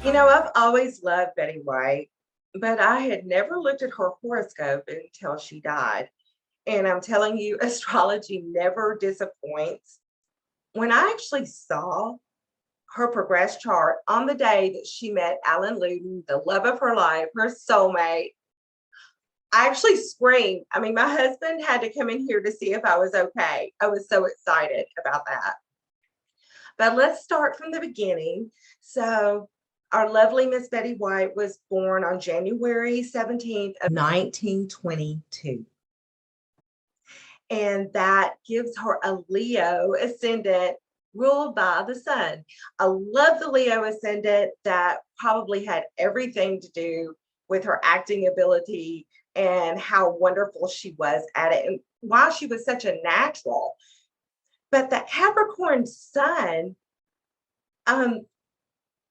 I've always loved Betty White, but I had never looked at her horoscope until she died. And I'm telling you, astrology never disappoints. When I actually saw her progress chart on the day that she met Alan Luden, the love of her life, her soulmate, I actually screamed. I mean, my husband had to come in here to see if I was okay. I was so excited about that. But let's start from the beginning. So, our lovely Miss Betty White was born on January 17th of 1922. And that gives her a Leo ascendant ruled by the sun. I love the Leo ascendant. That probably had everything to do with her acting ability and how wonderful she was at it and why she was such a natural. But the Capricorn sun, um,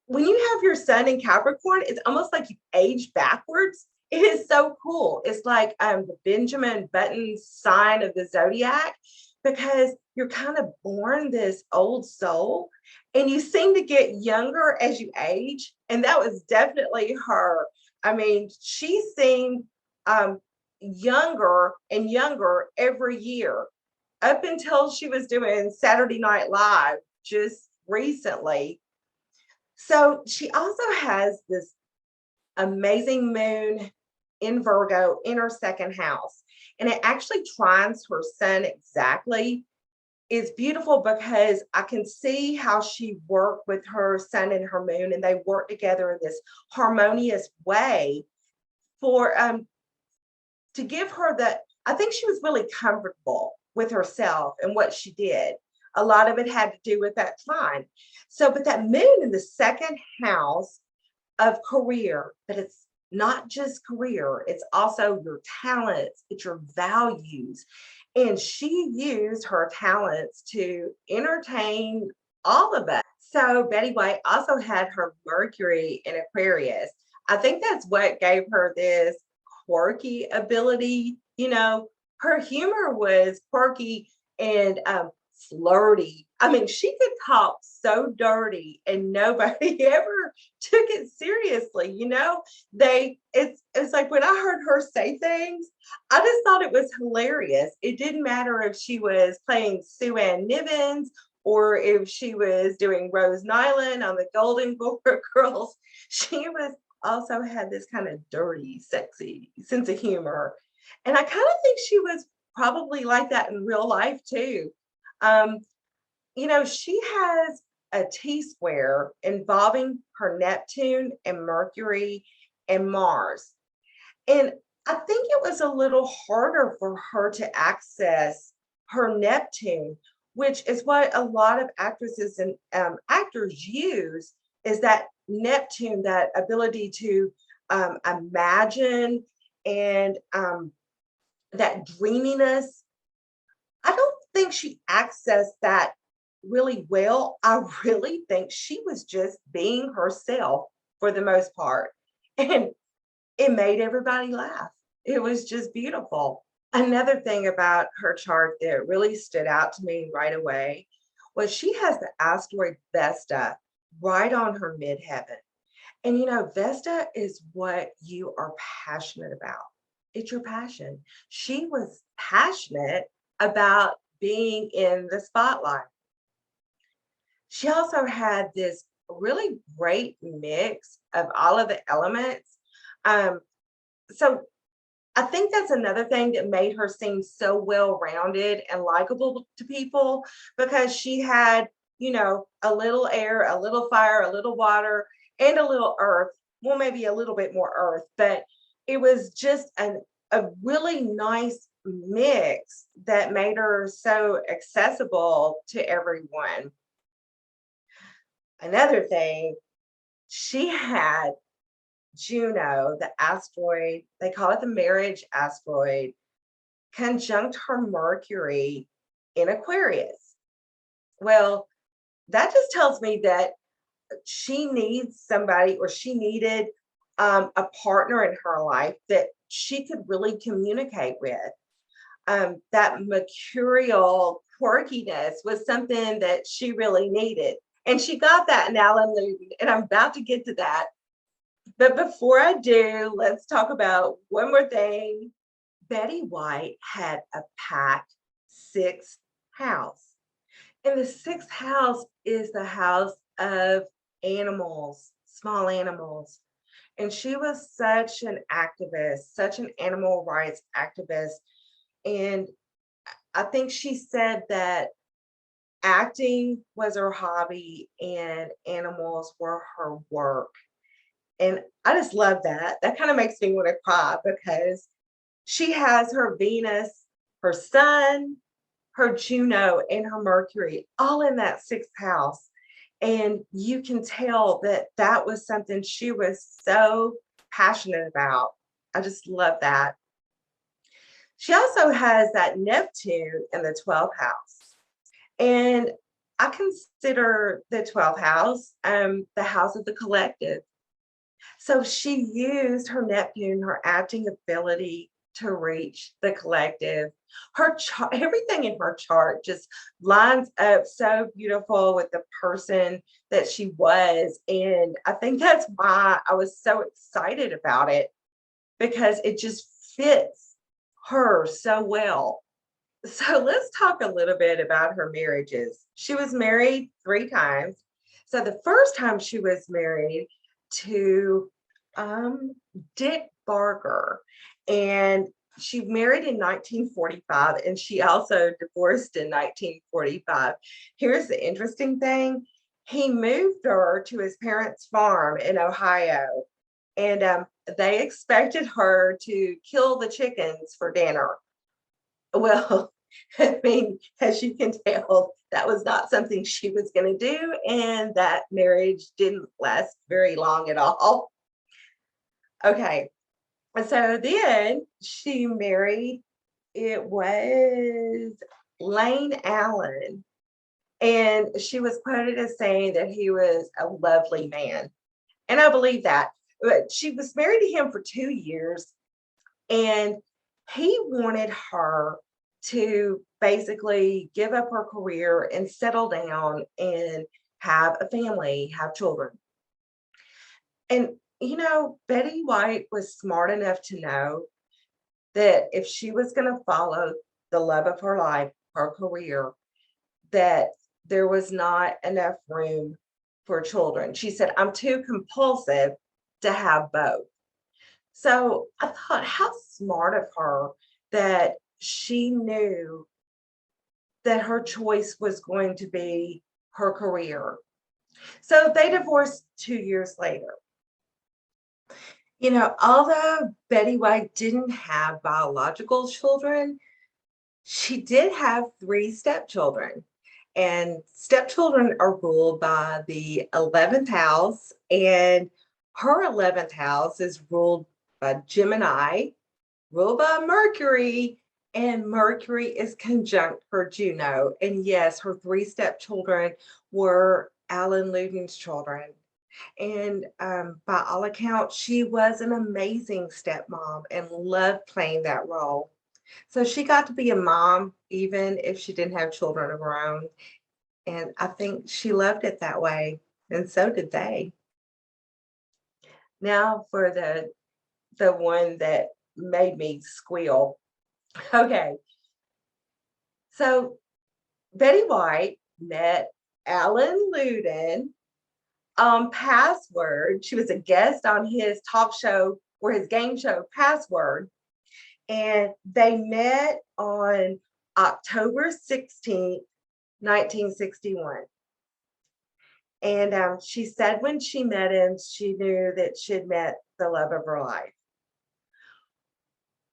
when you have your sun in Capricorn, it's almost like you age backwards. It is so cool. It's like the Benjamin Button sign of the zodiac because you're kind of born this old soul and you seem to get younger as you age. And that was definitely her. I mean, she seemed um, younger and younger every year up until she was doing Saturday Night Live just recently. So she also has this amazing moon in Virgo in her second house. And it actually trines her sun exactly. It's beautiful because I can see how she worked with her sun and her moon, and they work together in this harmonious way for to give her that. I think she was really comfortable with herself and what she did. A lot of it had to do with that trine. So, but that moon in the second house of career, but it's not just career, it's also your talents, it's your values. And she used her talents to entertain all of us. So Betty White also had her Mercury in Aquarius. I think that's what gave her this quirky ability. Her humor was quirky and flirty. I mean, she could talk so dirty and nobody ever took it seriously. It's like when I heard her say things, I just thought it was hilarious. It didn't matter if she was playing Sue Ann Nivens or if she was doing Rose Nyland on the Golden Girls. She was also had this kind of dirty, sexy sense of humor. And I kind of think she was probably like that in real life too. Um, she has a T square involving her Neptune and Mercury and Mars. And I think it was a little harder for her to access her Neptune, which is what a lot of actresses and actors use is that Neptune, that ability to imagine and that dreaminess. I don't think she accessed that really well. I really think she was just being herself for the most part. And it made everybody laugh. It was just beautiful. Another thing about her chart that really stood out to me right away was she has the asteroid Vesta right on her midheaven. And Vesta is what you are passionate about. It's your passion. She was passionate about being in the spotlight. She also had this really great mix of all of the elements. Um, so I think that's another thing that made her seem so well rounded and likable to people because she had, a little air, a little fire, a little water, and a little earth. Well, maybe a little bit more earth, but it was just a really nice mix that made her so accessible to everyone. Another thing, she had Juno, the asteroid, they call it the marriage asteroid, conjunct her Mercury in Aquarius. Well, that just tells me that she needs somebody or she needed a partner in her life that she could really communicate with. That mercurial quirkiness was something that she really needed. And she got that in Alan Luden, and I'm about to get to that. But before I do, let's talk about one more thing. Betty White had a packed sixth house. And the sixth house is the house of animals, small animals. And she was such an activist, such an animal rights activist. And I think she said that acting was her hobby and animals were her work. And I just love that. That kind of makes me want to cry because she has her Venus, her Sun, her Juno, and her Mercury all in that sixth house. And you can tell that that was something she was so passionate about. I just love that. She also has that Neptune in the 12th house. And I consider the 12th house the house of the collective. So she used her Neptune, her acting ability to reach the collective. Her chart, everything in her chart just lines up so beautiful with the person that she was. And I think that's why I was so excited about it because it just fits her so well. So let's talk a little bit about her marriages. She was married 3 times. So the first time she was married to Dick Barker, and she married in 1945, and she also divorced in 1945. Here's the interesting thing. He moved her to his parents' farm in Ohio, and they expected her to kill the chickens for dinner. Well, I mean, as you can tell, that was not something she was going to do, and that marriage didn't last very long at all. Okay, so then she married, it was Lane Allen, and she was quoted as saying that he was a lovely man. And I believe that. But she was married to him for 2 years, and he wanted her to basically give up her career and settle down and have a family, have children. And, Betty White was smart enough to know that if she was going to follow the love of her life, her career, that there was not enough room for children. She said, I'm too compulsive to have both. So I thought, how smart of her that she knew that her choice was going to be her career. So they divorced 2 years later. Although Betty White didn't have biological children, she did have 3 stepchildren. And stepchildren are ruled by the 11th house, and her 11th house is ruled by Gemini, ruled by Mercury, and Mercury is conjunct her Juno. And yes, her 3 stepchildren were Alan Luden's children. And by all accounts, she was an amazing stepmom and loved playing that role. So she got to be a mom, even if she didn't have children of her own. And I think she loved it that way. And so did they. Now for the one that made me squeal. Okay. So Betty White met Alan Luden on Password. She was a guest on his talk show or his game show, Password. And they met on October 16th, 1961. And she said when she met him, she knew that she'd met the love of her life.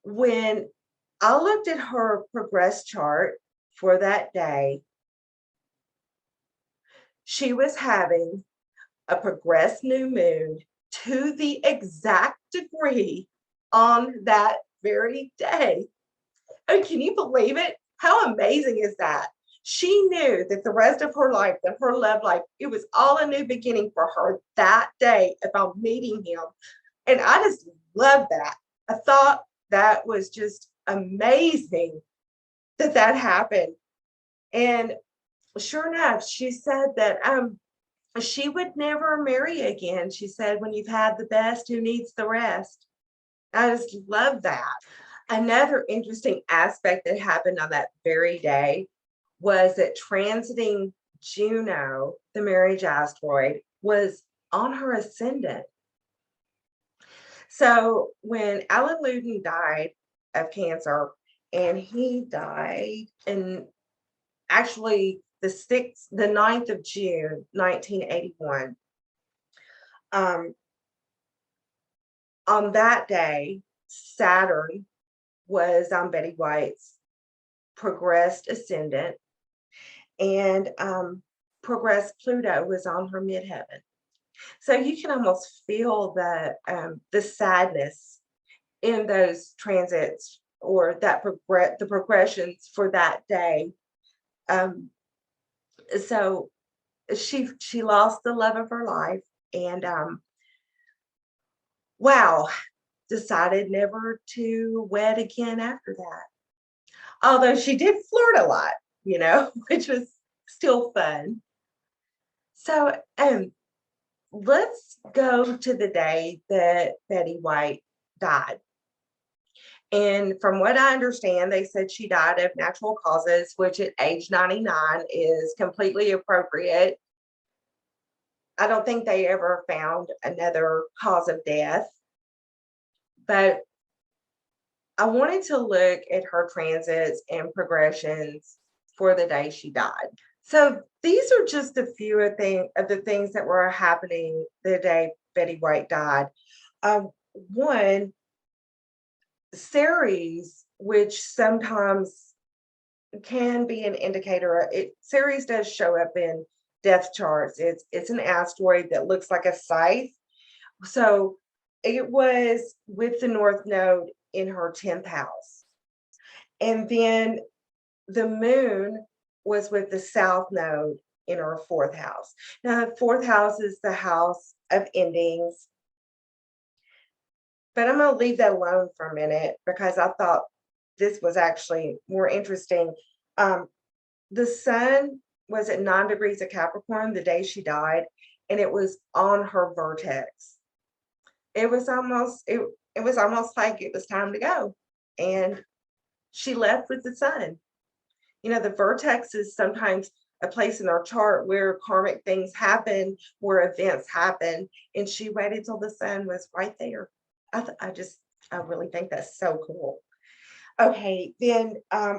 When I looked at her progress chart for that day, she was having a progressed new moon to the exact degree on that very day. And can you believe it? How amazing is that? She knew that the rest of her life, that her love life, it was all a new beginning for her that day about meeting him. And I just love that. I thought that was just amazing that that happened. And sure enough, she said that she would never marry again. She said, when you've had the best, who needs the rest? I just love that. Another interesting aspect that happened on that very day was that transiting Juno, the marriage asteroid, was on her ascendant. So when Alan Luden died of cancer, and he died in actually the 9th of June, 1981. On that day, Saturn was on Betty White's progressed ascendant, and progressed Pluto was on her midheaven. So you can almost feel the sadness in those transits, or the progressions for that day. So she lost the love of her life, and wow, decided never to wed again after that. Although she did flirt a lot, which was still fun. So let's go to the day that Betty White died. And from what I understand, they said she died of natural causes, which at age 99 is completely appropriate. I don't think they ever found another cause of death. But I wanted to look at her transits and progressions for the day she died. So these are just a few of the things that were happening the day Betty White died. One, Ceres, which sometimes can be an indicator. Ceres does show up in death charts. It's an asteroid that looks like a scythe. So it was with the North Node in her 10th house. And then the moon was with the South Node in her 4th house. Now, the 4th house is the house of endings. But I'm going to leave that alone for a minute because I thought this was actually more interesting. The sun was at 9 degrees of Capricorn the day she died, and it was on her vertex. It was almost like it was time to go, and she left with the sun. The vertex is sometimes a place in our chart where karmic things happen, where events happen, and she waited till the sun was right there. I really think that's so cool. Okay, then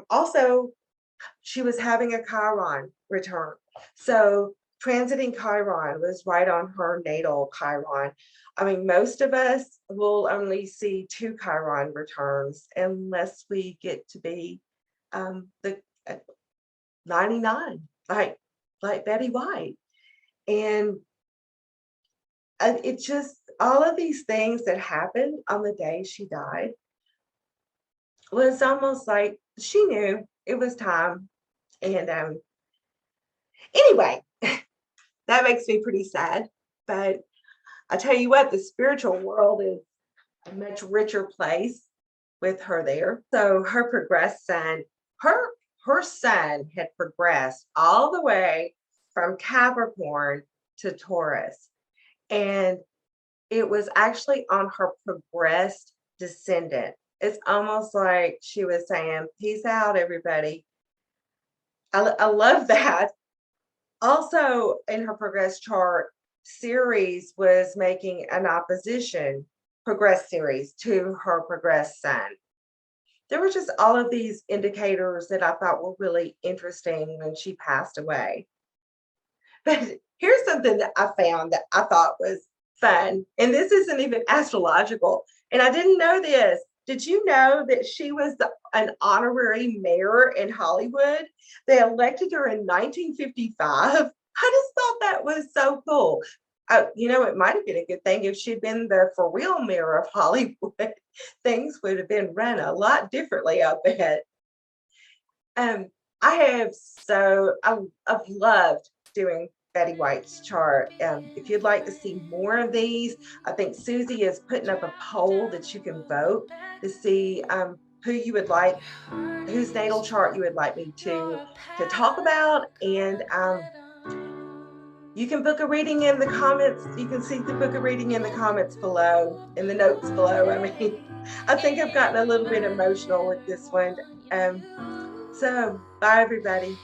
also she was having a Chiron return. So transiting Chiron was right on her natal Chiron. I mean, most of us will only see 2 Chiron returns unless we get to be the 99, like Betty White. And it just, all of these things that happened on the day she died was almost like she knew it was time. And anyway, that makes me pretty sad. But I tell you what, the spiritual world is a much richer place with her there. So her progressed sun, her sun had progressed all the way from Capricorn to Taurus. And it was actually on her progressed descendant. It's almost like she was saying, peace out, everybody. I love that. Also, in her progress chart, Ceres was making an opposition, progress Ceres, to her progress sun. There were just all of these indicators that I thought were really interesting when she passed away. But here's something that I found that I thought was fun. And this isn't even astrological. And I didn't know this. Did you know that she was an honorary mayor in Hollywood? They elected her in 1955. I just thought that was so cool. It might have been a good thing if she'd been the for real mayor of Hollywood. Things would have been run a lot differently, I bet. I've loved doing Betty White's chart. If you'd like to see more of these, I think Susie is putting up a poll that you can vote to see who you would like, whose natal chart you would like me to talk about. And You can book a reading in the comments. You can see the book a reading in the comments below, in the notes below. I mean, I think I've gotten a little bit emotional with this one. So bye, everybody.